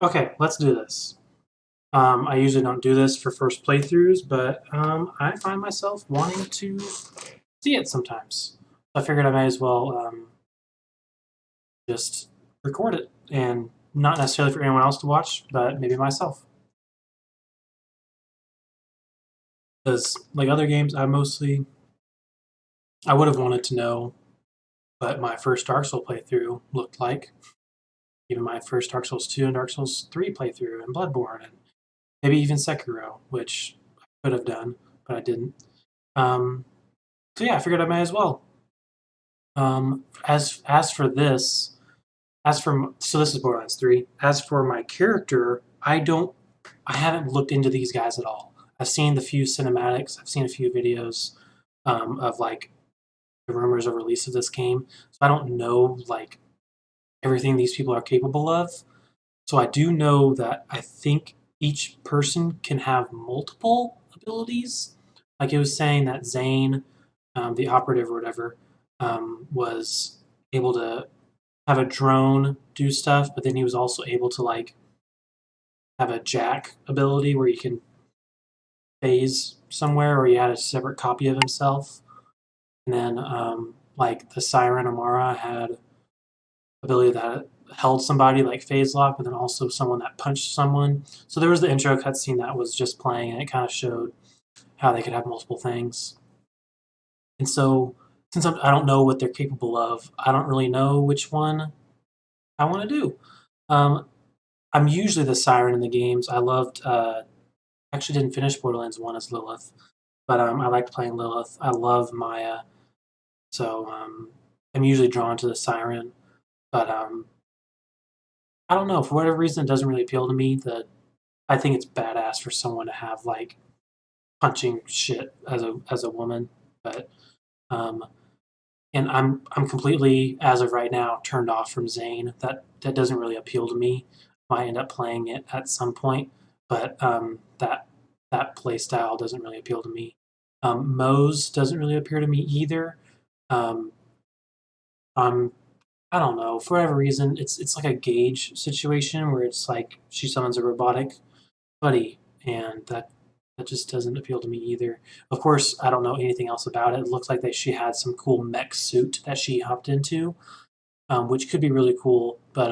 Okay, let's do this. I usually don't do this for first playthroughs, but I find myself wanting to see it sometimes. I figured I might as well just record it, and not necessarily for anyone else to watch, but maybe myself. Because like other games, I would have wanted to know what my first Dark Souls playthrough looked like. Even my first Dark Souls 2 and Dark Souls 3 playthrough, and Bloodborne, and maybe even Sekiro, which I could have done, but I didn't. Um, so yeah, I figured I might as well. As for this, so this is Borderlands 3. As for my character, I haven't looked into these guys at all. I've seen the few cinematics, I've seen a few videos of like the rumors of release of this game, so I don't know like everything these people are capable of. So I do know that I think each person can have multiple abilities. Like it was saying that Zane, the operative or whatever, was able to have a drone do stuff, but then he was also able to like have a jack ability where he can phase somewhere, or he had a separate copy of himself. And then like the Siren Amara had ability that held somebody like phase lock, but then also someone that punched someone. So there was the intro cutscene that was just playing, and it kind of showed how they could have multiple things. And so since I don't know what they're capable of, I don't really know which one I want to do. Um, I'm usually the Siren in the games. I loved. Actually, didn't finish Borderlands 1 as Lilith, but I liked playing Lilith. I love Maya, so I'm usually drawn to the Siren. But I don't know, for whatever reason, it doesn't really appeal to me. That I think it's badass for someone to have like punching shit as a woman, but um, and I'm completely, as of right now, turned off from Zane. That doesn't really appeal to me. Might end up playing it at some point, but that play style doesn't really appeal to me. Moe's doesn't really appeal to me either. Um, I'm I don't know, for whatever reason, it's like a Gauge situation where it's like she summons a robotic buddy, and that just doesn't appeal to me either. Of course, I don't know anything else about it. It looks like that she had some cool mech suit that she hopped into, which could be really cool, but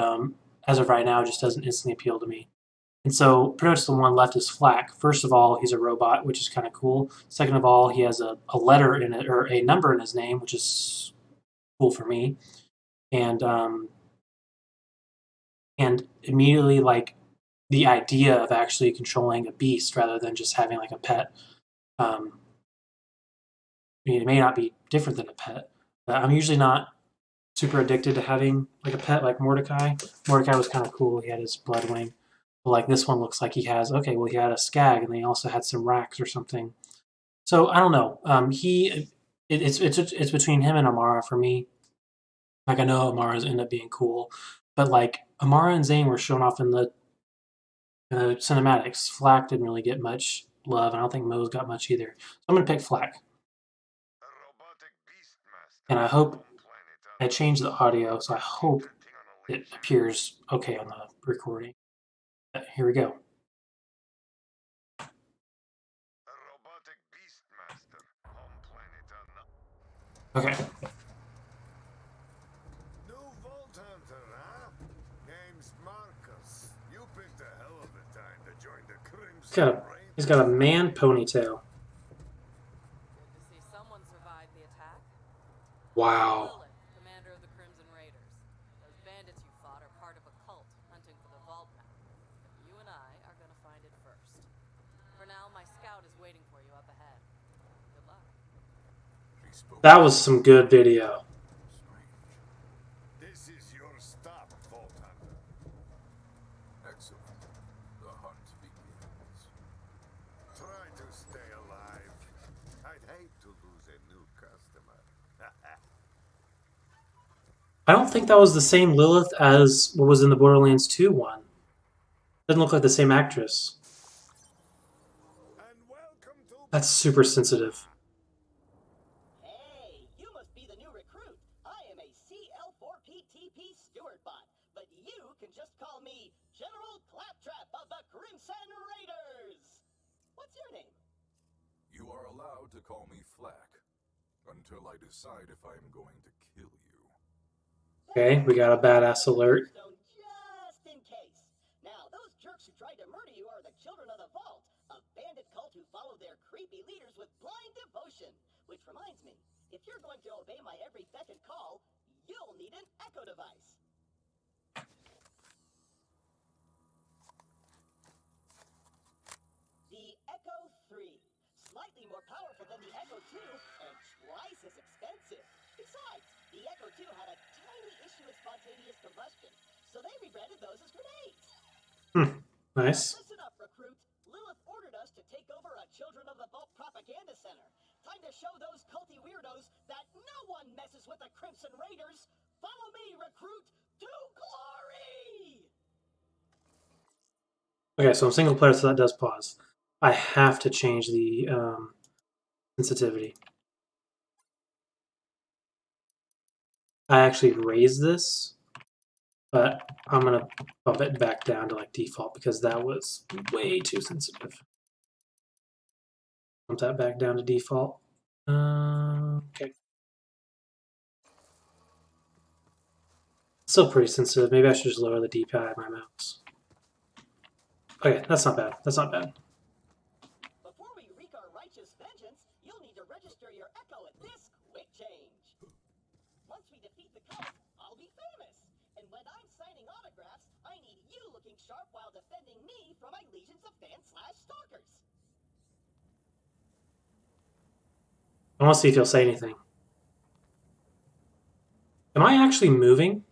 as of right now, it just doesn't instantly appeal to me. And so, pretty much the one left is Flack. First of all, he's a robot, which is kind of cool. Second of all, he has a letter in it, or a number in his name, which is cool for me. And and immediately, like, the idea of actually controlling a beast rather than just having like a pet. Um, I mean, it may not be different than a pet, but I'm usually not super addicted to having like a pet like Mordecai. Mordecai was kind of cool. He had his Bloodwing. But like this one looks like he has, okay, well, he had a Skag and then he also had some racks or something. So I don't know. It's between him and Amara for me. Like I know Amara's ended up being cool, but like Amara and Zane were shown off in the cinematics. Flack didn't really get much love, and I don't think Moe's got much either. So I'm gonna pick Flack, and I hope I changed the audio, so I hope it appears okay on the recording. Here we go. Okay. New Vault Hunter, huh? Name's Marcus. You picked a hell of a time to join the Crimson He's got a Rangers. man ponytail. Good to see someone survived the attack. Wow. Lilith, commander of the Crimson Raiders. Those bandits you fought are part of a cult hunting for the vault map. But you and I are gonna find it first. For now, my scout is waiting for you up ahead. Good luck. That was some good video. This is your stop, Vault Hunter. Excellent. The hunt begins. Try to stay alive. I'd hate to lose a new customer. I don't think that was the same Lilith as what was in the Borderlands 2 one. Doesn't look like the same actress. And welcome to That's super sensitive. Hey, you must be the new recruit. I am a CL4PTP steward bot, but you can just call me General Class name? You are allowed to call me Flack until I decide if I am going to kill you. Okay, we got a badass alert. Stone just in case. Now, those jerks who tried to murder you are the Children of the Vault, a bandit cult who follow their creepy leaders with blind devotion. Which reminds me, if you're going to obey my every beck and call, you'll need an echo device. The Echo 3. Slightly more powerful than the Echo 2 and twice as expensive. Besides, the Echo 2 had a tiny issue with spontaneous combustion, so they rebranded those as grenades. Nice. Listen up, recruit. Lilith ordered us to take over a Children of the Vault propaganda center. Time to show those culty weirdos that no one messes with the Crimson Raiders. Follow me, recruit, to glory! Okay, so I'm single player, so that does pause. I have to change the sensitivity. I actually raised this, but I'm gonna bump it back down to like default because that was way too sensitive. Bump that back down to default. Okay. Still pretty sensitive. Maybe I should just lower the DPI of my mouse. Okay, that's not bad. That's not bad. Before we wreak our righteous vengeance, you'll need to register your Echo at this quick change. Once we defeat the cult, I'll be famous. And when I'm signing autographs, I need you looking sharp while defending me from my legions of fans/stalkers. I want to see if he'll say anything. Am I actually moving?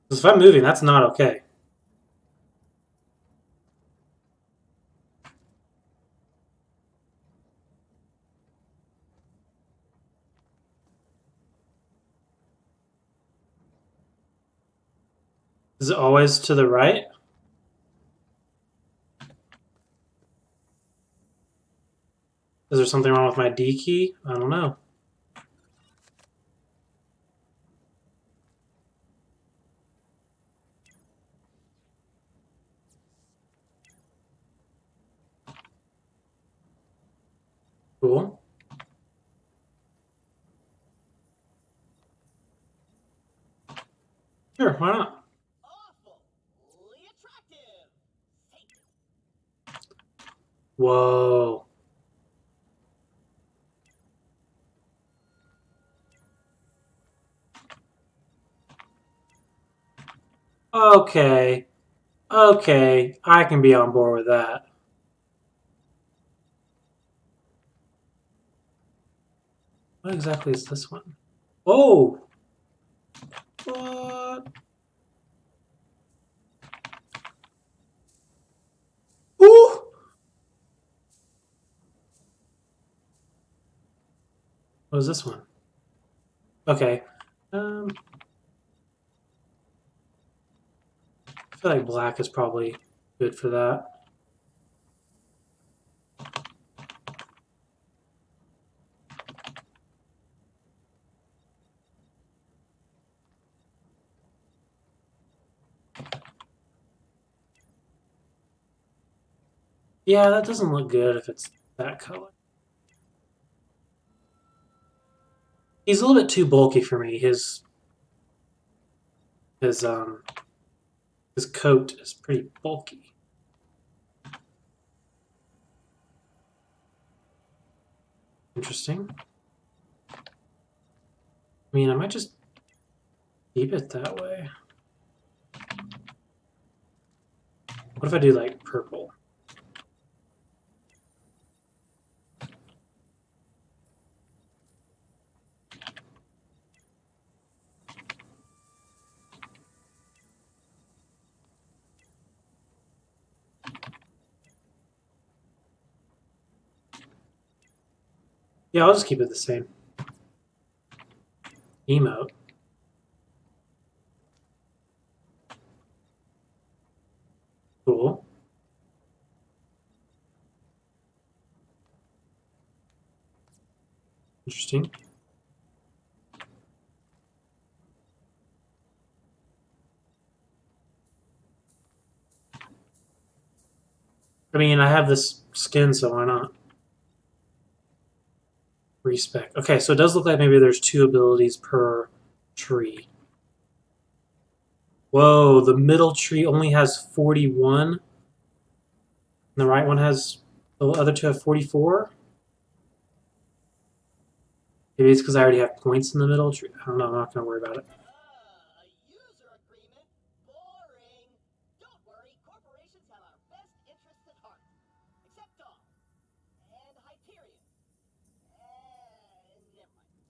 Because if I'm moving, that's not okay. Is it always to the right? Is there something wrong with my D key? I don't know. Cool. Sure, why not? Awfully attractive. Satan. Whoa. Okay. Okay, I can be on board with that. What exactly is this one? Oh! What? Ooh! What is this one? Okay. I feel like black is probably good for that. Yeah, that doesn't look good if it's that color. He's a little bit too bulky for me. His coat is pretty bulky. Interesting. I mean, I might just keep it that way. What if I do like purple? Yeah, I'll just keep it the same. Emote. Cool. Interesting. I mean, I have this skin, so why not? Respec. Okay, so it does look like maybe there's 2 abilities per tree. Whoa, the middle tree only has 41. And the right one has, the other 2 have 44? Maybe it's because I already have points in the middle tree. I don't know, I'm not going to worry about it. A user agreement? Boring. Don't worry, corporations have our best interests at heart. Except Dawn. And Hyperion. And never mind.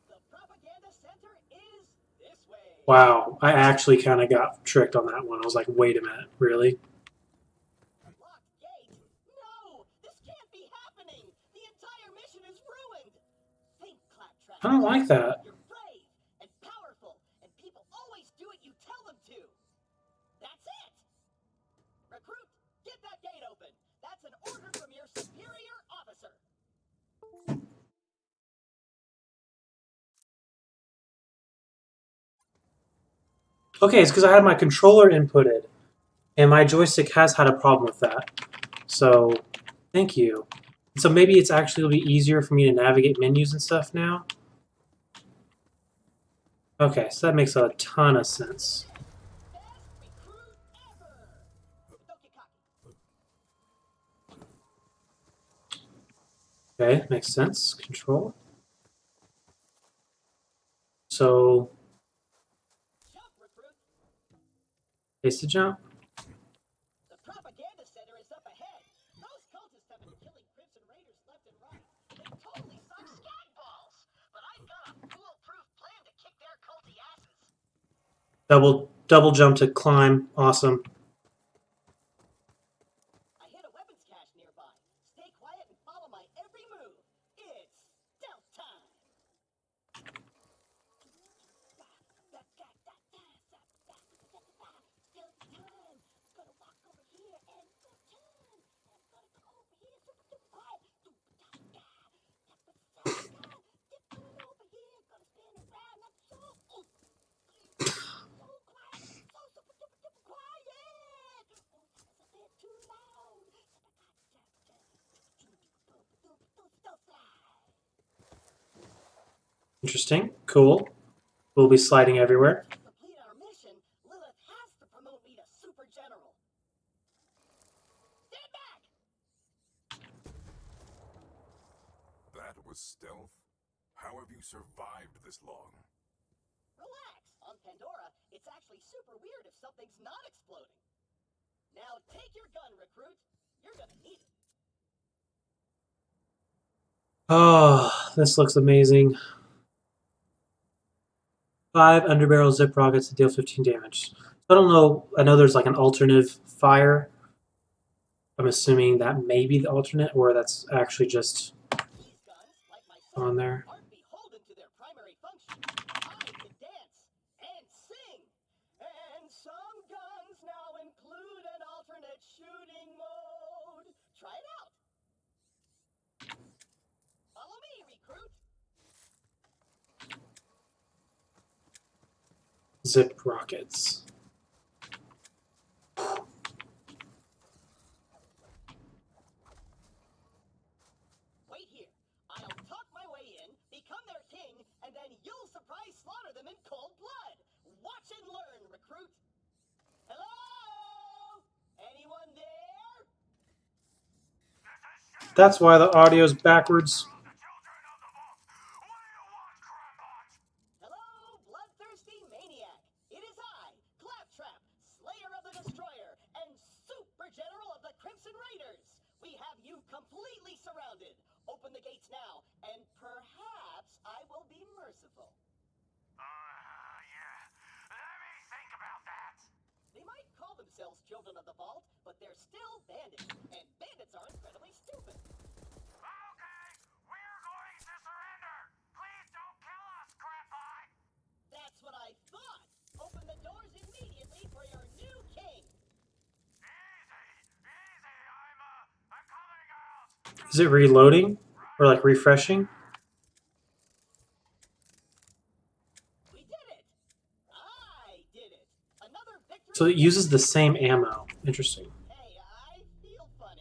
The propaganda center is this way. Wow, I actually kind of got tricked on that one. I was like, wait a minute, really? A locked gate? No! This can't be happening! The entire mission is ruined! Think, Claptrap. I don't like that. You're brave and powerful, and people always do what you tell them to. That's it! Recruit, get that gate open. That's an order from your superior officer. Okay, it's because I had my controller inputted, and my joystick has had a problem with that. So, thank you. So maybe it's actually will be easier for me to navigate menus and stuff now. Okay, so that makes a ton of sense. Best recruit ever! But don't get cocky. Okay, makes sense. Control. So, Jump, recruit. face to jump. The propaganda center is up ahead. Those cultists have been killing Crimson Raiders left and right. They totally suck skag balls. But I've got a foolproof plan to kick their culty asses. Double jump to climb. Awesome. I hit a weapons cache nearby. Stay quiet and follow my every move. It's stealth time. Stealth time. Gonna walk over here and return. And gonna go over here super quiet. Going over here. Gonna spin around. That's so quiet. So super quiet. It's a bit too loud. Stealth slide. Interesting. Cool. We'll be sliding everywhere. To complete our mission, Lilith has to promote me to Super General. Stand back! That was stealth? How have you survived this long? Relax. On Pandora, it's actually super weird if something's not exploding. Now take your gun, recruit. You're gonna need it. Oh, this looks amazing. 5 underbarrel zip rockets to deal 15 damage. I don't know. I know there's like an alternative fire. I'm assuming that may be the alternate, or that's actually just These guns, like myself, on there. aren't beholden to their primary function. I can dance and sing. And some guns now include an alternate shooting mode. Try it out. Follow me, recruit. Zip rockets. Wait here. I'll talk my way in, become their king, and then you'll surprise slaughter them in cold blood. Watch and learn, recruit. Hello? Anyone there? That's why the audio's backwards. Hello, bloodthirsty maniac. It is I, Claptrap, Slayer of the Destroyer, and Super General of the Crimson Raiders. We have you completely surrounded. Open the gates now, and perhaps I will be merciful. Yeah. Let me think about that. They might call themselves Children of the Vault, but they're still bandits, and bandits are incredibly stupid. Okay, we're going to surrender. Please don't kill us, Crap Eye. That's what I thought. Open the doors immediately for your new king. Easy. I'm coming out. Is it reloading? Or like refreshing? We did it. I did it. Another victory. So it uses the same ammo. Interesting. Hey, I feel funny.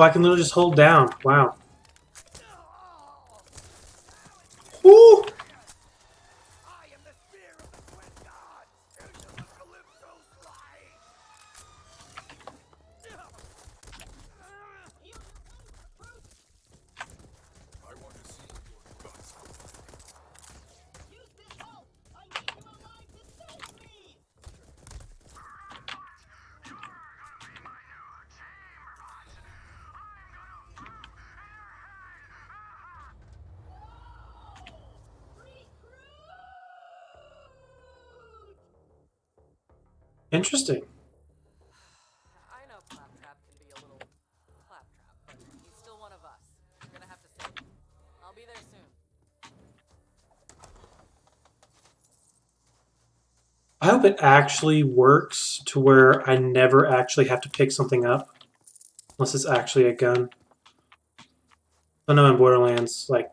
Oh, I can literally just hold down. Wow. Woo! I am the spear of the twin gods into the Calypso's light. I want to see your guts. Use this help! I need you alive to save me! Interesting. I know Claptrap can be a little claptrap, but he's still one of us. We're gonna have to save him. I'll be there soon. I hope it actually works to where I never actually have to pick something up. Unless it's actually a gun. I know in Borderlands, like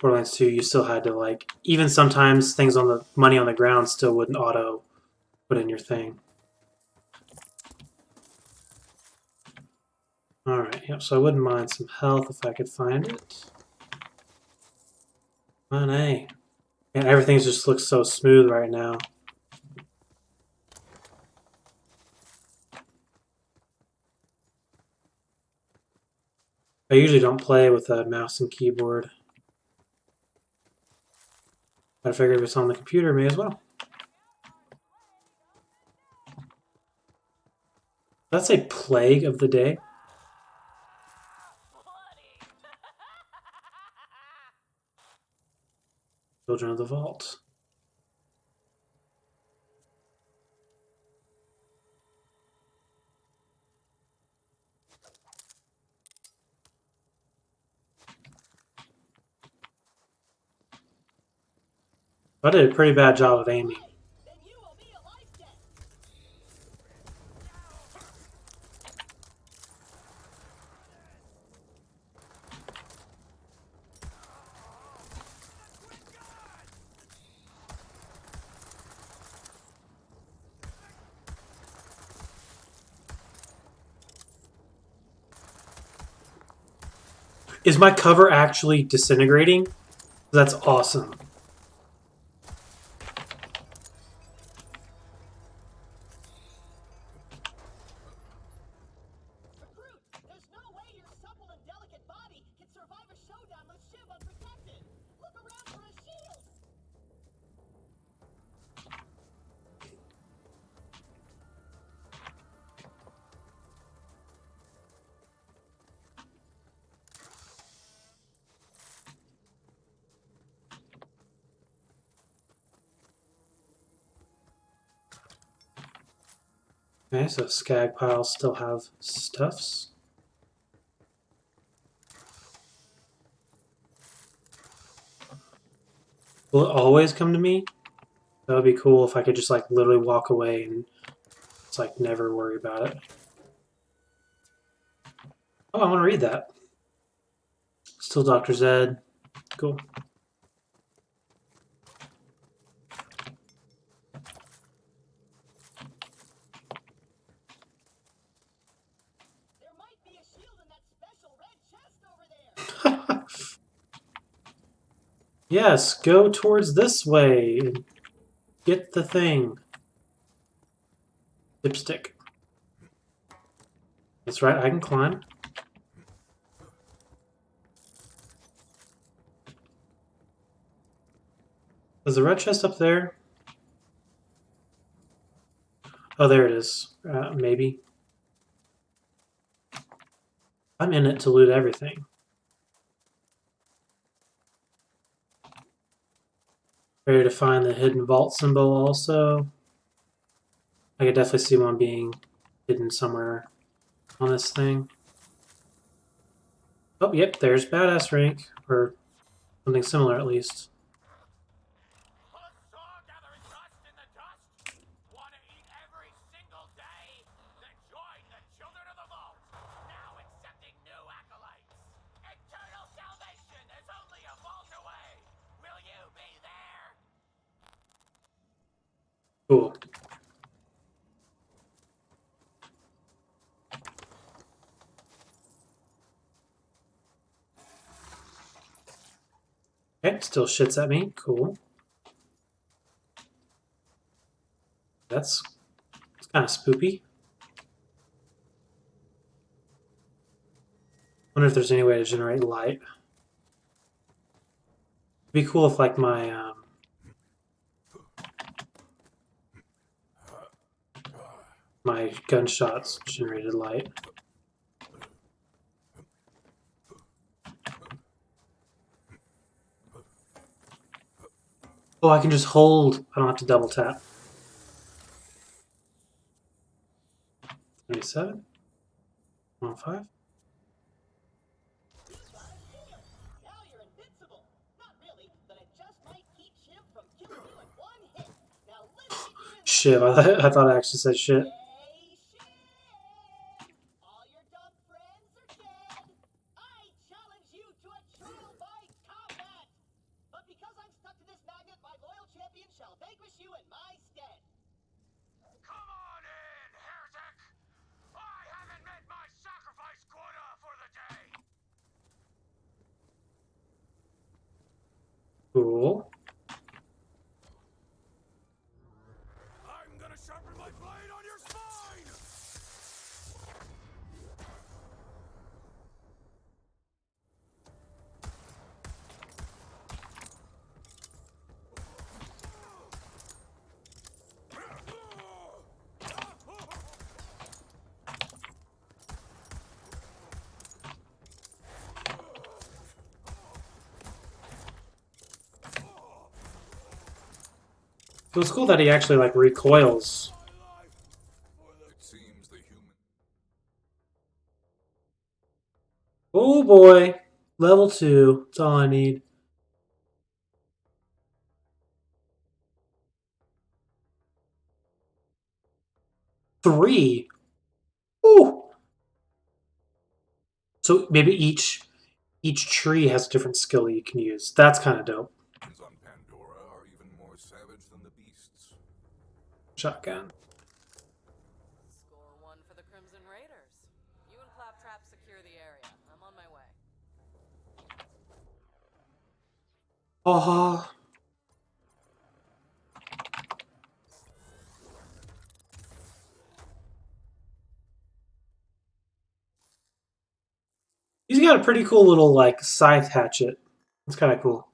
Borderlands 2, you still had to like, even sometimes things on the money on the ground still wouldn't auto put in your thing. Alright, yep, so I wouldn't mind some health if I could find it. Money. And everything just looks so smooth right now. I usually don't play with a mouse and keyboard. But I figured if it's on the computer, may as well. That's a plague of the day. Children of the Vault. I did a pretty bad job of aiming. Then you will be a life debt. Is my cover actually disintegrating? That's awesome. Recruit, there's no way your supple and delicate body can survive a showdown with Shiv unprotected. Look around for a shield. Okay, so skag piles still have stuffs. Will it always come to me? That would be cool if I could just like literally walk away and it's like never worry about it. Oh, I want to read that. Still Dr. Zed. Cool. There might be a shield in that special red chest over there. Yes, go towards this way and get the thing. Dipstick. That's right, I can climb. Is the red chest up there? Oh, there it is. Maybe. I'm in it to loot everything. Ready to find the hidden vault symbol also. I could definitely see one being hidden somewhere on this thing. Oh, yep, there's badass rank, or something similar at least. Huzzah, gathering dust in the dust. Want to eat every single day? Then join the Children of the Vault. Now accepting new acolytes. Eternal salvation is only a vault away. Will you be there? Cool. Still shits at me. Cool. That's kind of spoopy. Wonder if there's any way to generate light. It'd be cool if like my gunshots generated light. Oh, I can just hold. I don't have to double tap. 27? 105? Now you're invincible. Not really, but it just might keep Shiv from killing you in one hit. Now let's get you in Shiv. I thought I actually said shit. Hey, Shiv! All your dumb friends are dead. I challenge you to a trial by combat. But because I'm stuck to this magnet, my loyal champion shall vanquish you in my stead. Come on in, heretic! I haven't met my sacrifice quota for the day! Cool. I'm gonna sharpen my blade on your spine! So it's cool that he actually like recoils. It seems the human. Oh boy. Level 2. That's all I need. Three. Ooh. So maybe each tree has a different skill you can use. That's kind of dope. Humans on Pandora are even more savage than the beasts. Shotgun. Score 1 for the Crimson Raiders. You and Claptrap secure the area. I'm on my way. Oh. He's got a pretty cool little like scythe hatchet. It's kind of cool.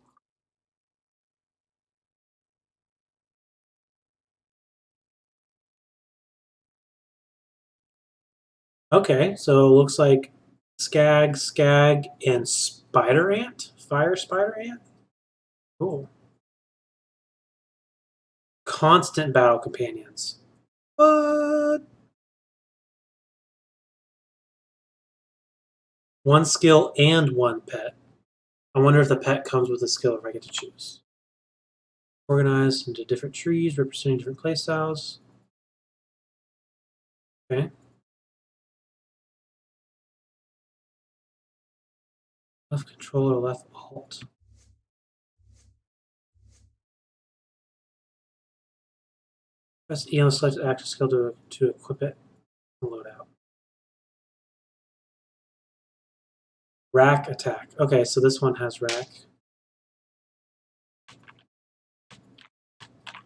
Okay, so it looks like Skag, and Spider Ant? Fire Spider Ant? Cool. Constant battle companions. What? One skill and one pet. I wonder if the pet comes with a skill if I get to choose. Organized into different trees representing different playstyles. Okay. Left control or left alt. Press E on the selected action skill to equip it and load out. Rack attack. Okay, so this one has rack.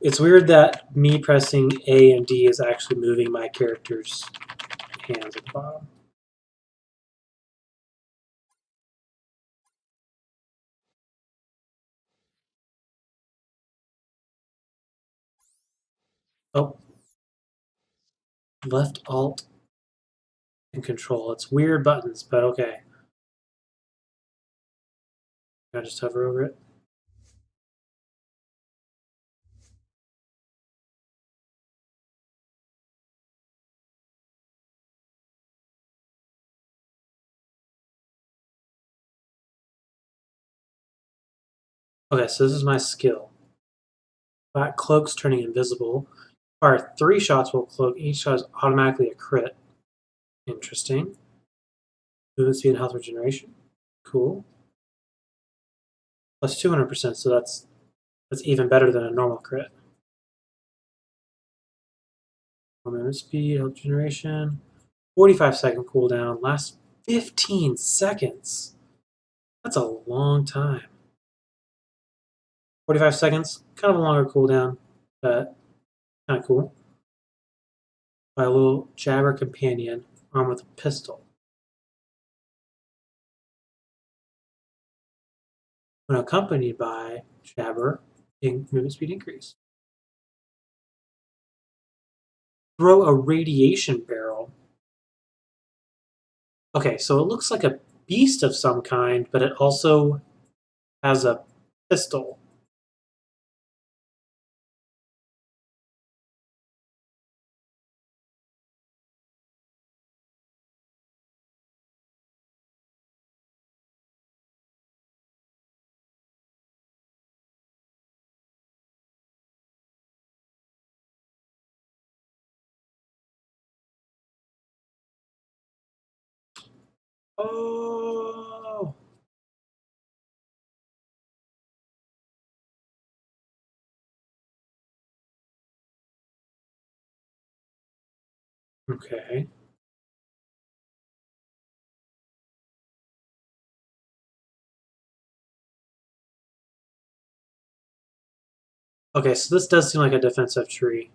It's weird that me pressing A and D is actually moving my character's hands at the bottom. Oh. Left alt and control. It's weird buttons, but okay. Can I just hover over it? Okay, so this is my skill. Black cloaks turning invisible. Fire 3 shots while cloak. Each shot is automatically a crit. Interesting. Movement speed and health regeneration. Cool. Plus 200%, so that's even better than a normal crit. Movement speed, health regeneration. 45-second cooldown. Lasts 15 seconds. That's a long time. 45 seconds, kind of a longer cooldown, but kind of cool. By a little jabber companion armed with a pistol. When accompanied by jabber, movement speed increase. Throw a radiation barrel. Okay, so it looks like a beast of some kind, but it also has a pistol. Oh, okay. Okay, so this does seem like a defensive tree.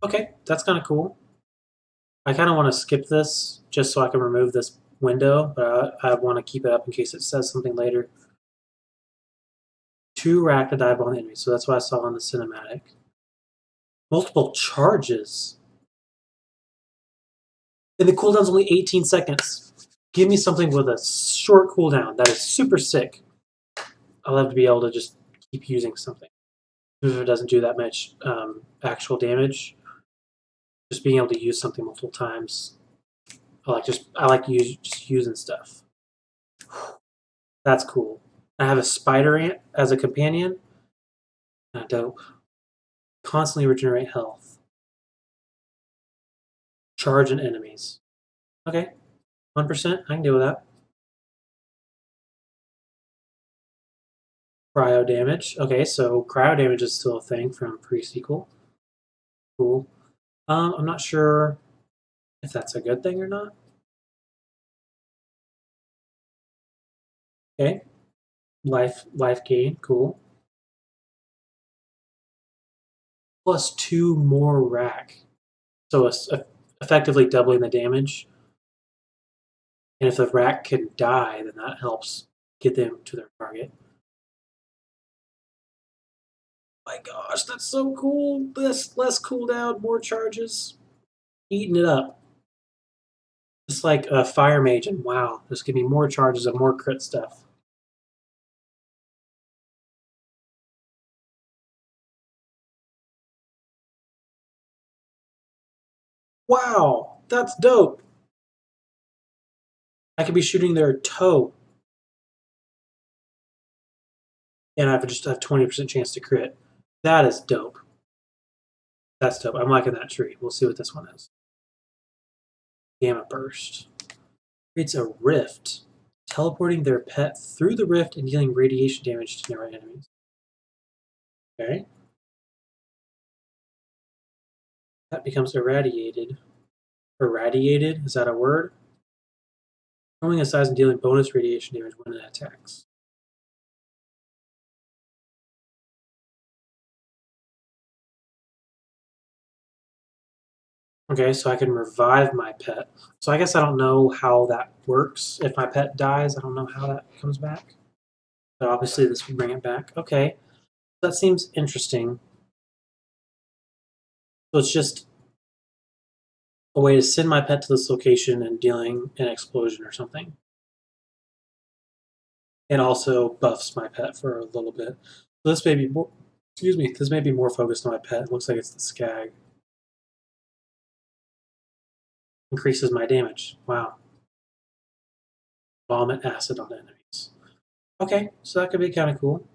Okay, that's kind of cool. I kind of want to skip this just so I can remove this window, but I want to keep it up in case it says something later. 2 rack to dive on the enemy, so that's what I saw on the cinematic. Multiple charges. And the cooldown's only 18 seconds. Give me something with a short cooldown. That is super sick. I love to be able to just keep using something. Even if it doesn't do that much actual damage, just being able to use something multiple times. I like just using stuff. That's cool. I have a spider ant as a companion. Dope. Constantly regenerate health. Charge and enemies. Okay. 1%. I can deal with that. Cryo damage. Okay, so cryo damage is still a thing from pre-sequel. Cool. I'm not sure if that's a good thing or not. Okay. Life gain. Cool. Plus 2 more rack. So effectively doubling the damage. And if the rack can die, then that helps get them to their target. My gosh, that's so cool. Less cooldown, more charges. Eating it up. Just like a fire mage, and wow, there's gonna be more charges and more crit stuff. Wow, that's dope. I could be shooting their toe, and I just have 20% chance to crit. That is dope. That's dope. I'm liking that tree. We'll see what this one is. Gamma burst. Creates a rift, teleporting their pet through the rift and dealing radiation damage to nearby enemies. Okay. That becomes irradiated. Irradiated? Is that a word? Growing in size and dealing bonus radiation damage when it attacks. Okay, so I can revive my pet. So I guess I don't know how that works. If my pet dies, I don't know how that comes back. But obviously this would bring it back. Okay, that seems interesting. So it's just a way to send my pet to this location and dealing an explosion or something. And also buffs my pet for a little bit. So this may be more, excuse me, this may be more focused on my pet. It looks like it's the Skag. Increases my damage. Wow. Vomit acid on enemies. Okay, so that could be kind of cool.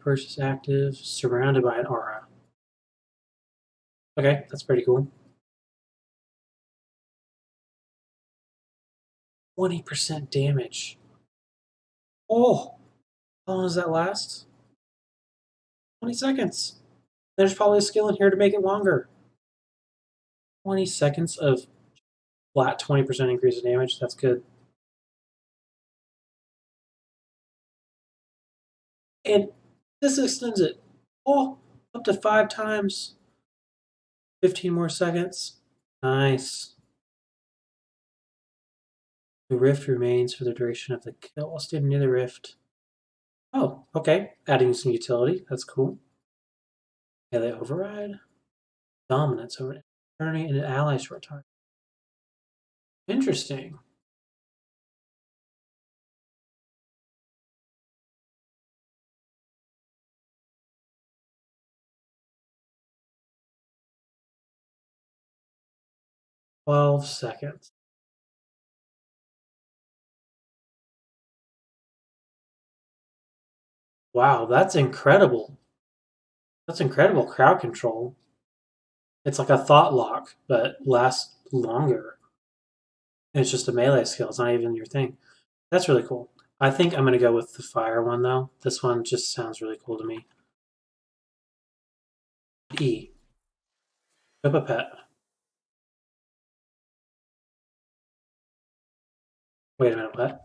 Purchase active, surrounded by an aura. Okay, that's pretty cool. 20% damage. Oh, how long does that last? 20 seconds. There's probably a skill in here to make it longer. 20 seconds of flat 20% increase in damage. That's good. And this extends it up to 5 times. 15 more seconds. Nice. The rift remains for the duration of the kill. I'll stay near the rift. Oh, okay. Adding some utility. That's cool. Melee override. Dominance over turning and an ally short time. Interesting. $12. Wow, that's incredible. That's incredible crowd control. It's like a thought lock, but lasts longer. And it's just a melee skill. It's not even your thing. That's really cool. I think I'm going to go with the fire one, though. This one just sounds really cool to me. E. Equip a pet. Wait a minute, what?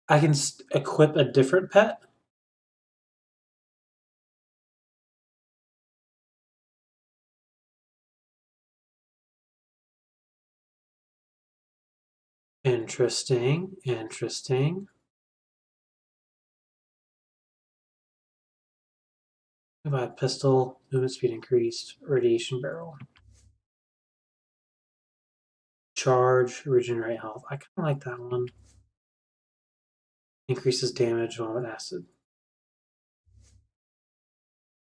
I can equip a different pet? Interesting. Interesting. By pistol, movement speed increased, radiation barrel. Charge, regenerate health. I kind of like that one. Increases damage while with acid.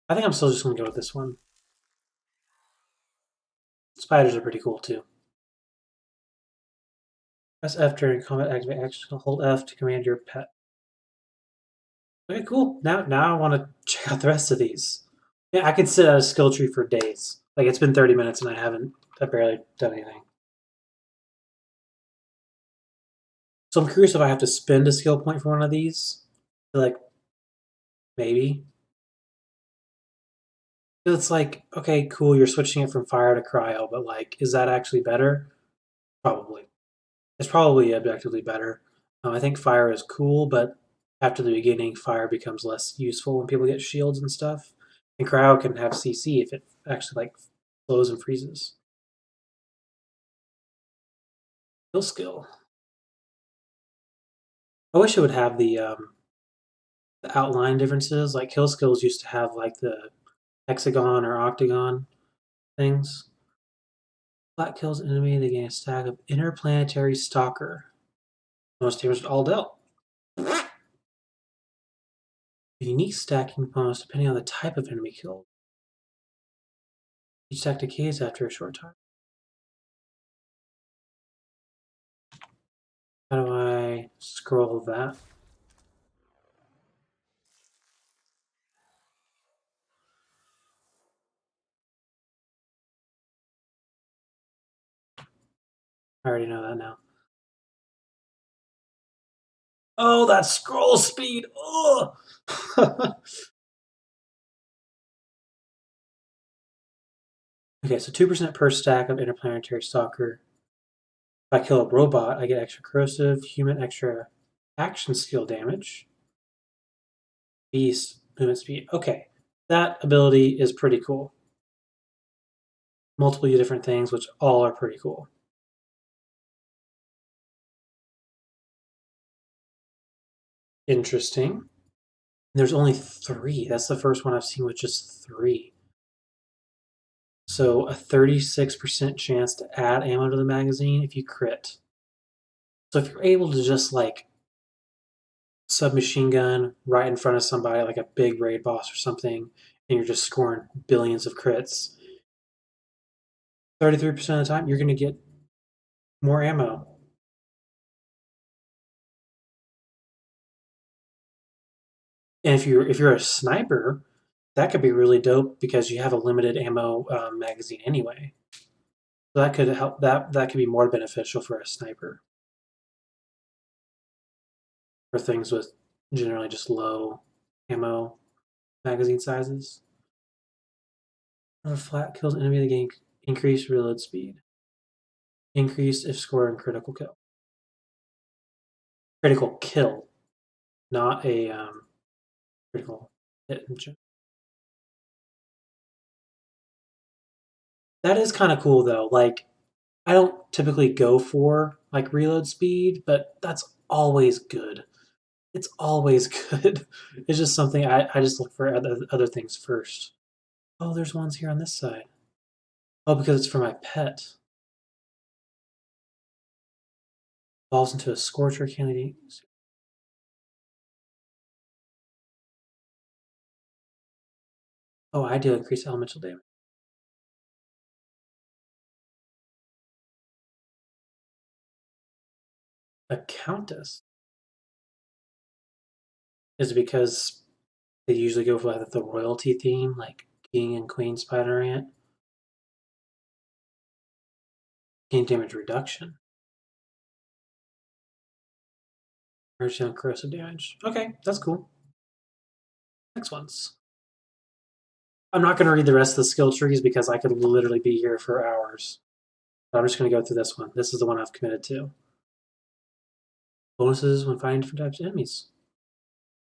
I think I'm still just going to go with this one. Spiders are pretty cool too. Press F during combat, activate action. Hold F to command your pet. Okay, cool. Now I want to check out the rest of these. Yeah, I could sit at a skill tree for days. Like it's been 30 minutes and I've barely done anything. So I'm curious if I have to spend a skill point for one of these. Like, maybe. It's like, okay, cool, you're switching it from fire to cryo, but like, is that actually better? Probably. It's probably objectively better. I think fire is cool, but after the beginning, fire becomes less useful when people get shields and stuff. And cryo can have CC if it actually like flows and freezes. Kill skill. I wish it would have the outline differences. Like kill skills used to have like the hexagon or octagon things. Flat kills enemy, they gain a stack of interplanetary stalker. Most damage all dealt. Unique stacking bonus depending on the type of enemy killed. Each stack decays after a short time. How do I scroll that? I already know that now. Oh, that scroll speed! Oh! Okay, so 2% per stack of interplanetary stalker. If I kill a robot, I get extra corrosive, human extra action skill damage. Beast, movement speed. Okay, that ability is pretty cool. Multiple different things, which all are pretty cool. Interesting. There's only 3. That's the first one I've seen with just 3. So a 36% chance to add ammo to the magazine if you crit. So if you're able to just like submachine gun right in front of somebody, like a big raid boss or something, and you're just scoring billions of crits, 33% of the time you're going to get more ammo. And if you're a sniper, that could be really dope because you have a limited ammo magazine anyway. So that could help. That could be more beneficial for a sniper. For things with generally just low ammo. magazine sizes. Flat kills enemy of the game. Increased reload speed. Increased if scored in critical kill. Critical kill, not a critical hit. That is kind of cool though. Like, I don't typically go for like reload speed, but that's always good. It's always good. It's just something I just look for other things first. Oh, there's ones here on this side. Oh, because it's for my pet. Evolves into a Scorcher candidate. Oh, I do increase elemental damage. A Countess. Is it because they usually go for the royalty theme, like King and Queen Spider Ant? Gain damage reduction. Original corrosive damage. Okay, that's cool. Next ones. I'm not going to read the rest of the skill trees because I could literally be here for hours. But I'm just going to go through this one. This is the one I've committed to. Bonuses when fighting different types of enemies.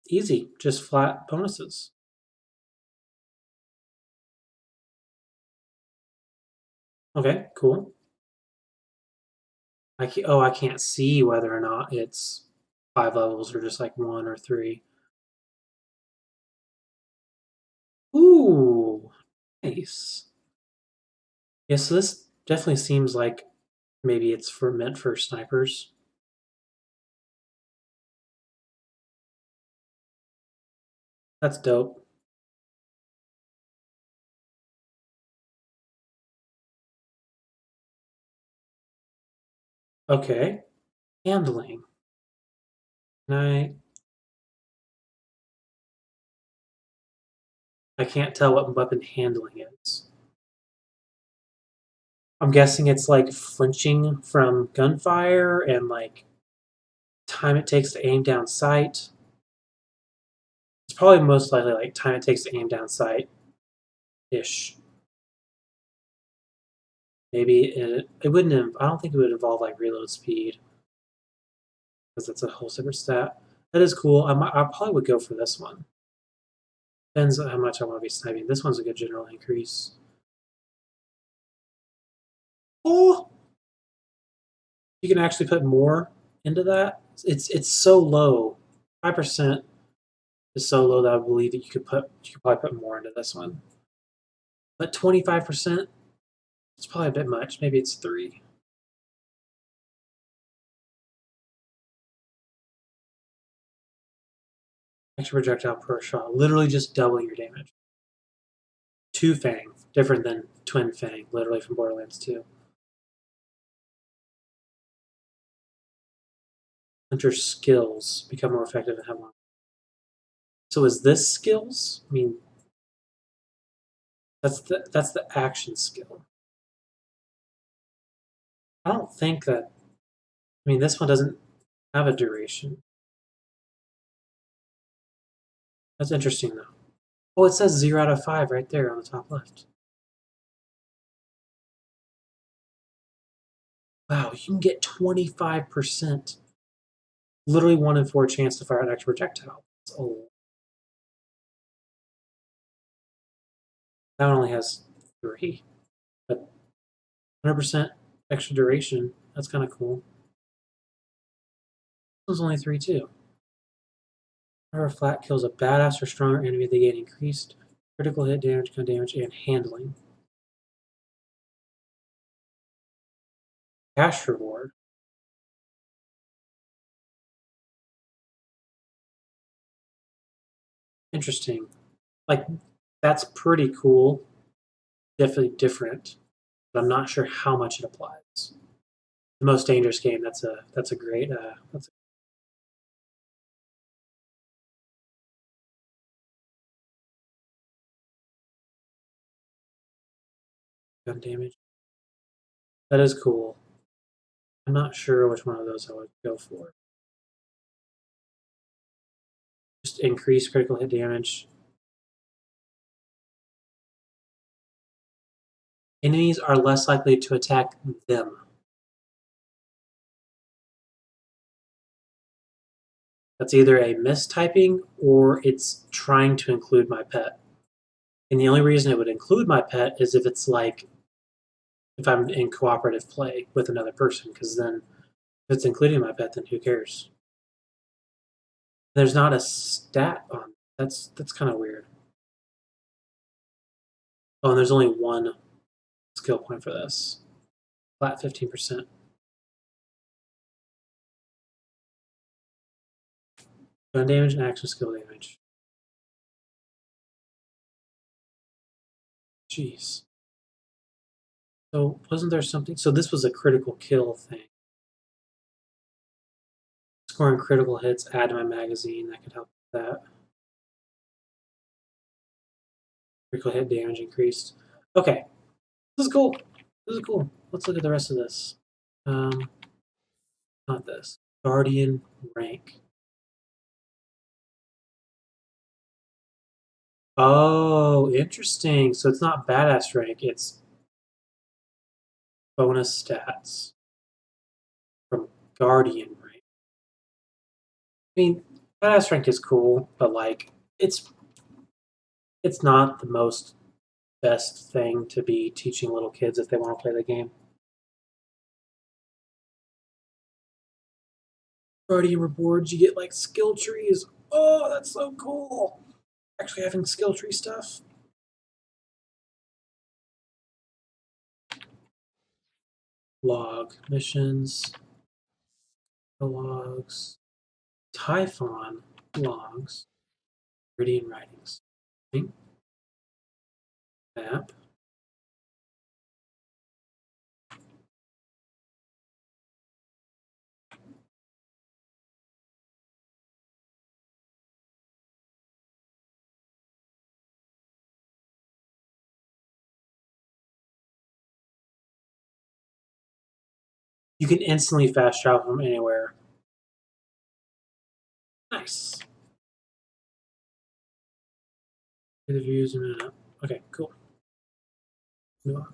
Easy, just flat bonuses. Okay, cool. I can't see whether or not it's 5 levels or just like 1 or 3. Ooh, nice. Yeah, so this definitely seems like maybe it's meant for snipers. That's dope. Okay, handling. I can't tell what weapon handling is. I'm guessing it's like flinching from gunfire and like time it takes to aim down sight. It's probably most likely like time it takes to aim down sight ish. Maybe it wouldn't. I don't think it would involve like reload speed because that's a whole separate stat. That is cool. I probably would go for this one. Depends on how much I want to be sniping. This one's a good general increase. Oh, you can actually put more into that. It's so low. 5% is so low that I believe that you could probably put more into this one. But 25%, it's probably a bit much. Maybe it's 3. Extra projectile per shot, literally just doubling your damage. 2 Fang, different than Twin Fang, literally from Borderlands 2. Hunter skills become more effective and have more. So is this skills? I mean, that's the action skill. I don't think that. I mean, this one doesn't have a duration. That's interesting though. Oh, it says 0 out of 5 right there on the top left. Wow, you can get 25%. Literally 1 in 4 chance to fire an extra projectile. That one only has 3, but 100% extra duration. That's kind of cool. This one's only 3 too. Whenever flat kills a badass or stronger enemy, they gain increased critical hit damage, gun damage, and handling. Cash reward. Interesting. Like, that's pretty cool. Definitely different, but I'm not sure how much it applies. The most dangerous game. That's a great that's gun damage. That is cool. I'm not sure which one of those I would go for. Just increase critical hit damage. Enemies are less likely to attack them. That's either a mistyping or it's trying to include my pet. And the only reason it would include my pet is if it's like if I'm in cooperative play with another person, because then if it's including my pet, then who cares? There's not a stat on that's kind of weird. Oh, and there's only one skill point for this. Flat 15%. Gun damage and action skill damage. Jeez. So wasn't there something? So this was a critical kill thing. Scoring critical hits, add to my magazine. That could help with that. Critical hit damage increased. Okay. This is cool. This is cool. Let's look at the rest of this. Not this. Guardian rank. Oh, interesting. So it's not badass rank, it's bonus stats from Guardian rank. I mean, badass rank is cool, but like it's not the most best thing to be teaching little kids if they want to play the game. Guardian rewards, you get like skill trees. Oh, that's so cool. Actually having skill tree stuff. Log missions, logs, Typhon logs, Meridian writings, map. You can instantly fast travel from anywhere. Nice. The views a minute. Okay, cool. Move on.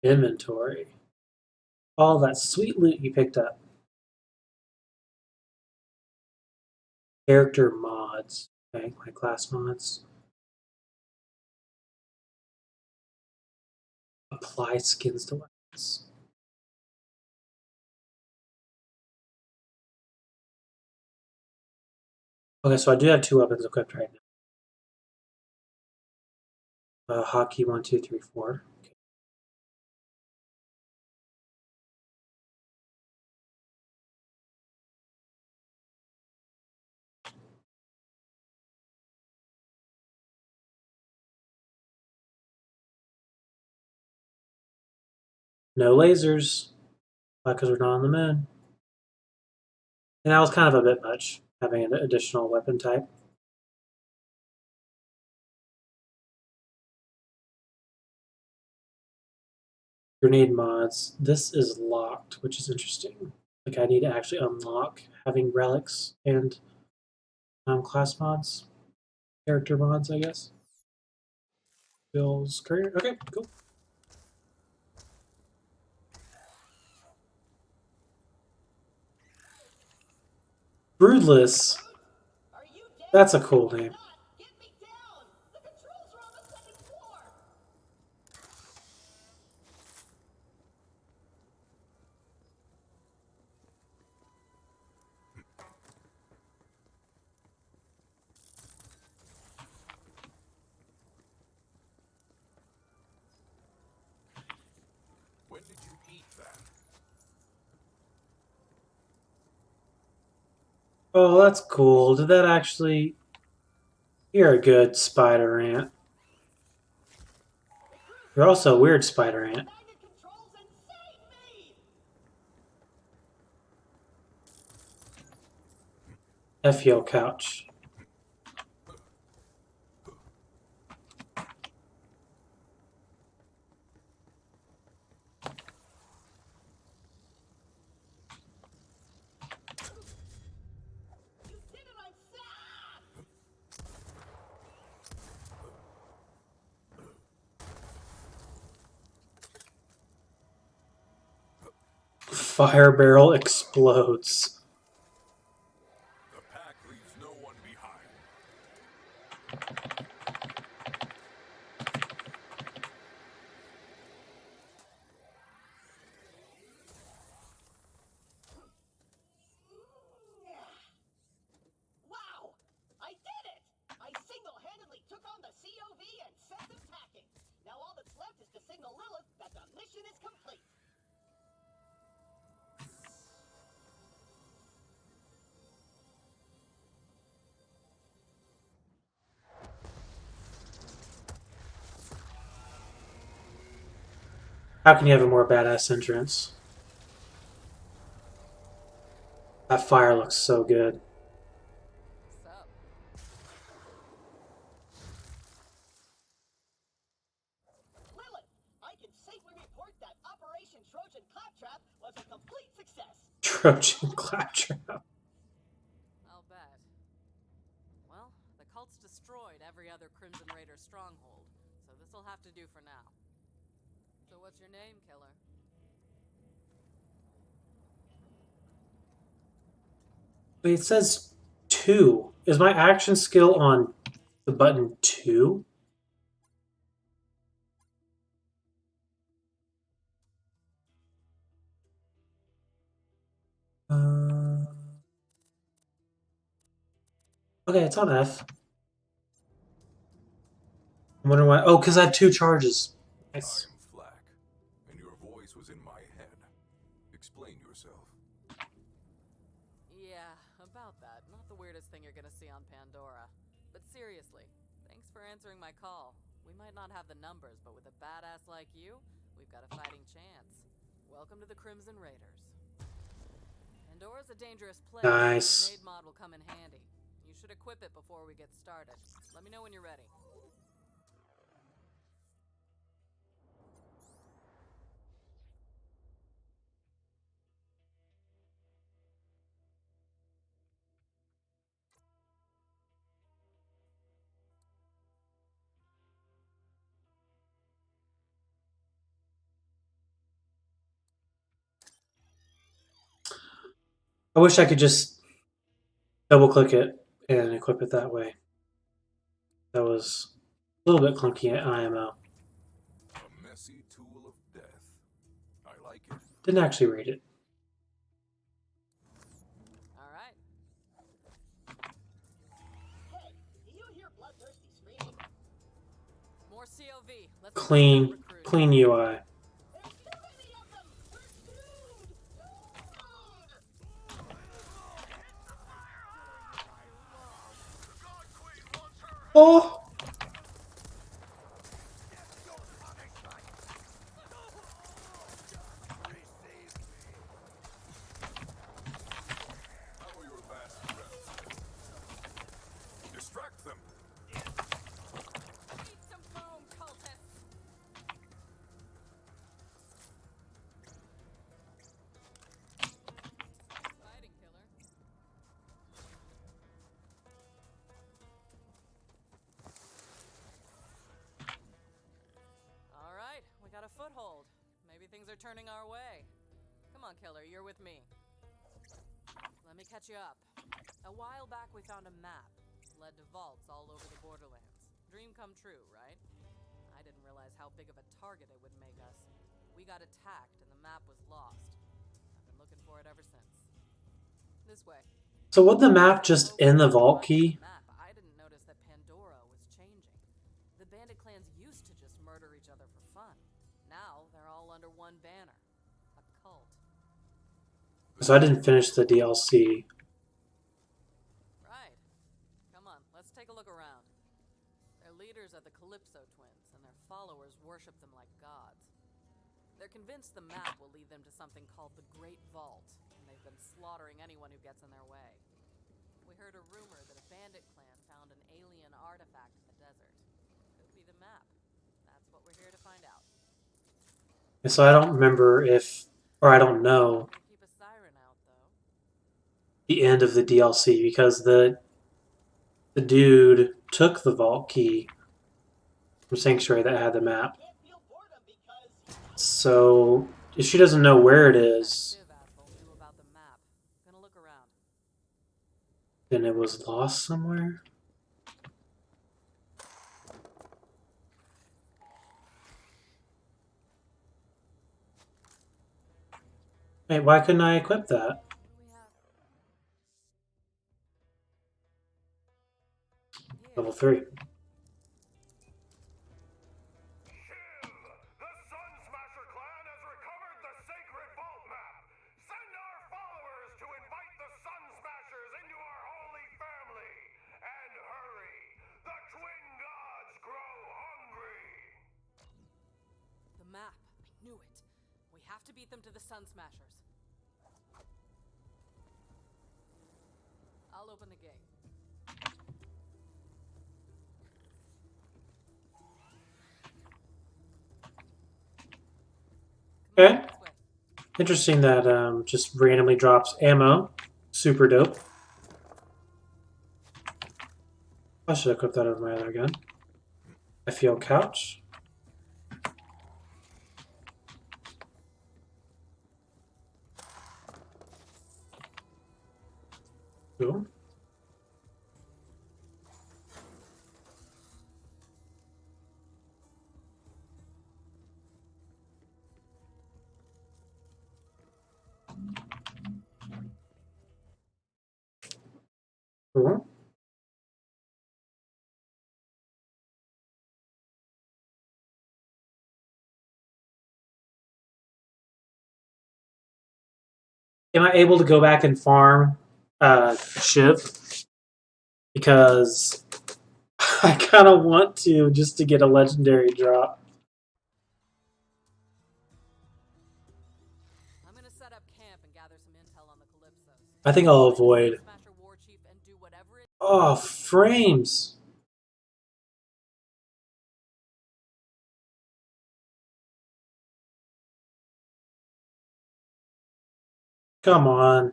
Inventory. All that sweet loot you picked up. Character mods. Okay, my class mods. Apply skins to weapons. Okay, so I do have 2 weapons equipped right now. Hotkey 1, 2, 3, 4. Okay. No lasers. Because we're not on the moon. And that was kind of a bit much, having an additional weapon type. Grenade mods. This is locked, which is interesting. Like I need to actually unlock having relics and class mods. Character mods, I guess. Bill's career. Okay, cool. Broodless. Are you dead? That's a cool name. Get me down! The controls are on the second floor! When did you eat that? Oh, that's cool. Did that actually... You're a good spider ant. You're also a weird spider ant. Find the controls and save me! F yo couch. You did it, I'm sad! fire barrel explodes. The pack leaves no one behind. Wow! I did it! I single-handedly took on the COV and sent them packing. Now all that's left is to signal Lilith that the mission is complete. How can you have a more badass entrance? That fire looks so good. What's up? Lilith, I can safely report that Operation Trojan Claptrap was a complete success. Trojan claptrap. I'll bet. Well, the cult's destroyed every other Crimson Raider stronghold, so this'll have to do for now. So what's your name, killer? Wait, it says 2. Is my action skill on the button 2? Okay, it's on F. I'm wondering why. Oh, because I have 2 charges. Nice. I'm Flack, and your voice was in my head. Explain yourself. Yeah, about that. Not the weirdest thing you're gonna see on Pandora. But seriously, thanks for answering my call. We might not have the numbers, but with a badass like you, we've got a fighting chance. Welcome to the Crimson Raiders. Pandora's a dangerous place. Nice. Grenade mod will come in handy. You should equip it before we get started. Let me know when you're ready. I wish I could just double click it and equip it that way. That was a little bit clunky at IMO. A messy tool of death. I like it. Didn't actually read it. All right. Hey, do you hear bloodthirsty screaming? More COV. Let's Clean, recruit. clean UI. There's too many of them! We're screwed! Oh! How are your last breaths? Distract them. Eat some foam, cultists! Fighting killer. All right, we got a foothold. Maybe things are turning our way. Come on, killer, you're with me. Let me catch you up. A while back, we found a map. Led to vaults all over the borderlands. Dream come true, right? I didn't realize how big of a target it would make us. We got attacked and the map was lost. I've been looking for it ever since. This way. So would the map just end the vault key? Map, I didn't notice that Pandora was changing. The bandit clans used to just murder each other for fun. Now they're all under one banner. A cult. So I didn't finish the DLC. Right. Come on, let's take a look around. Their leaders are the Calypso twins, and their followers worship them like gods. They're convinced the map will lead them to something called the Great Vault, and they've been slaughtering anyone who gets in their way. We heard a rumor that a bandit clan found an alien artifact in the desert. Could be the map. That's what we're here to find out. And so I don't remember if, or I don't know Keep a siren out, though. the end of the DLC because the dude took the vault key from Sanctuary that had the map. Can't feel boredom because So if she doesn't know where it is, Shiv asked Then it was lost somewhere? Wait, why couldn't I equip that? What do we have? Here. Level 3. The Sun Smasher clan has recovered the sacred vault map. Send our followers to invite the Sun Smashers into our holy family. And hurry, the twin gods grow hungry. The map. I knew it. We have to beat them to the Sun Smashers. I'll open the gate. Come Okay. on, this way. Interesting that just randomly drops ammo. Super dope. I should equip that over my other gun. I feel couch. Cool. Cool. Am I able to go back and farm Shiv? Because I kind of want to, just to get a legendary drop. I'm gonna set up camp and gather some intel on the Calypsos. I think I'll Find the avoid. Sun Smasher War Chief and do whatever it. Oh, frames. Come on.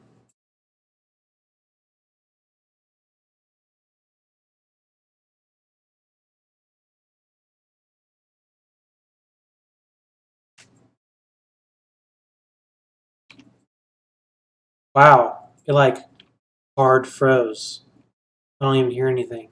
Wow. It like hard froze. I don't even hear anything.